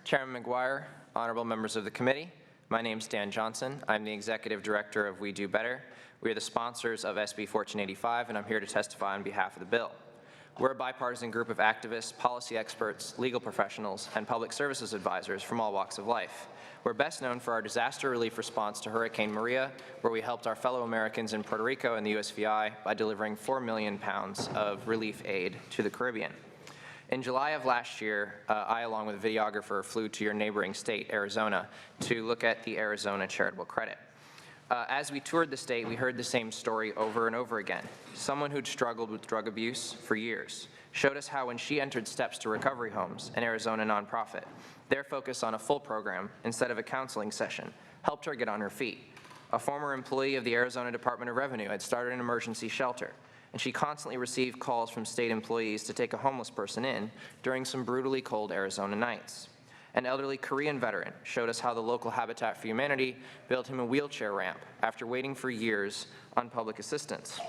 Chairman McGuire, honorable members of the committee, my name is Dan Johnson. I'm the Executive Director of We Do Better. We are the sponsors of SB1485, and I'm here to testify on behalf of the bill. We're a bipartisan group of activists, policy experts, legal professionals, and public services advisors from all walks of life. We're best known for our disaster relief response to Hurricane Maria, where we helped our fellow Americans in Puerto Rico and the USVI by delivering 4 million pounds of relief aid to the Caribbean. In July of last year, I, along with a videographer, flew to your neighboring state, Arizona, to look at the Arizona Charitable Credit. As we toured the state, we heard the same story over and over again. Someone who'd struggled with drug abuse for years showed us how when she entered Steps to Recovery Homes, an Arizona nonprofit, their focus on a full program instead of a counseling session helped her get on her feet. A former employee of the Arizona Department of Revenue had started an emergency shelter, and she constantly received calls from state employees to take a homeless person in during some brutally cold Arizona nights. An elderly Korean veteran showed us how the local Habitat for Humanity built him a wheelchair ramp after waiting for years on public assistance.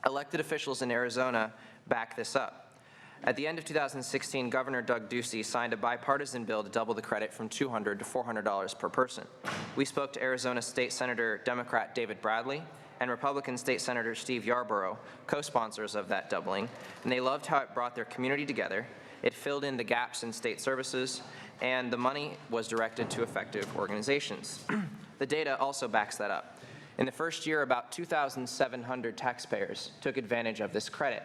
Elected officials in Arizona back this up. At the end of 2016, Governor Doug Ducey signed a bipartisan bill to double the credit from $200 to $400 per person. We spoke to Arizona State Senator Democrat David Bradley and Republican State Senator Steve Yarborough, co-sponsors of that doubling, and they loved how it brought their community together. It filled in the gaps in state services, and the money was directed to effective organizations. The data also backs that up. In the first year, about 2,700 taxpayers took advantage of this credit.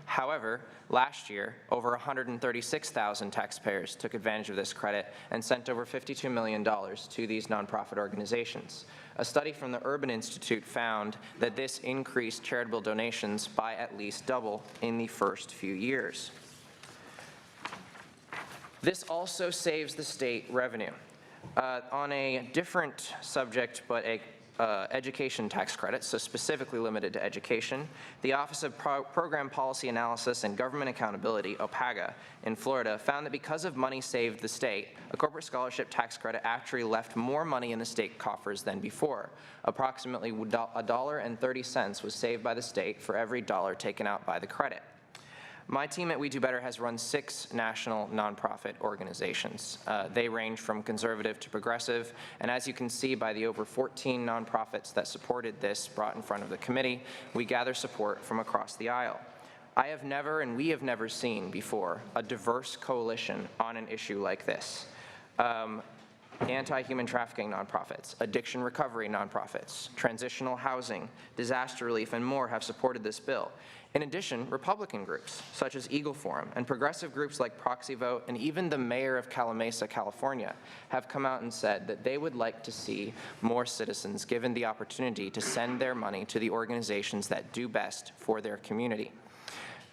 However, last year, over 136,000 taxpayers took advantage of this credit and sent over $52 million to these nonprofit organizations. A study from the Urban Institute found that this increased charitable donations by at least double in the first few years. This also saves the state revenue. On a different subject, but a education tax credit, so specifically limited to education, the Office of Program Policy Analysis and Government Accountability, OPAGA, in Florida found that because of money saved the state, a corporate scholarship tax credit actually left more money in the state coffers than before. Approximately $1.30 was saved by the state for every dollar taken out by the credit. My team at We Do Better has run 6 national nonprofit organizations. They range from conservative to progressive, and as you can see by the over 14 nonprofits that supported this brought in front of the committee, we gather support from across the aisle. I have never, and we have never seen before, a diverse coalition on an issue like this. Anti-human trafficking nonprofits, addiction recovery nonprofits, transitional housing, disaster relief, and more have supported this bill. In addition, Republican groups such as Eagle Forum and progressive groups like Proxy Vote and even the mayor of Calimesa, California, have come out and said that they would like to see more citizens given the opportunity to send their money to the organizations that do best for their community.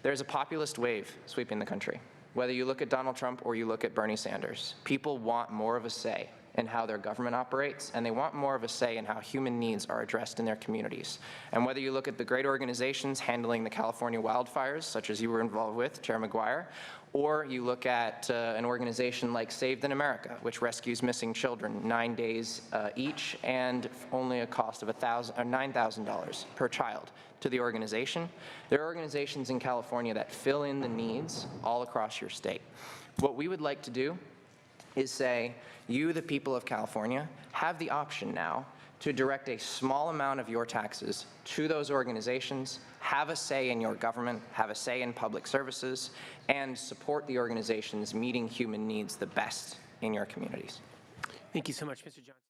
There's a populist wave sweeping the country. Whether you look at Donald Trump or you look at Bernie Sanders, people want more of a say in how their government operates, and they want more of a say in how human needs are addressed in their communities. And whether you look at the great organizations handling the California wildfires, such as you were involved with, Chair McGuire, or you look at an organization like Saved in America, which rescues missing children 9 days each and only a cost of $9,000 per child to the organization. There are organizations in California that fill in the needs all across your state. What we would like to do is say, you, the people of California, have the option now to direct a small amount of your taxes to those organizations, have a say in your government, have a say in public services, and support the organizations meeting human needs the best in your communities. Thank you so much, Mr. Johnson.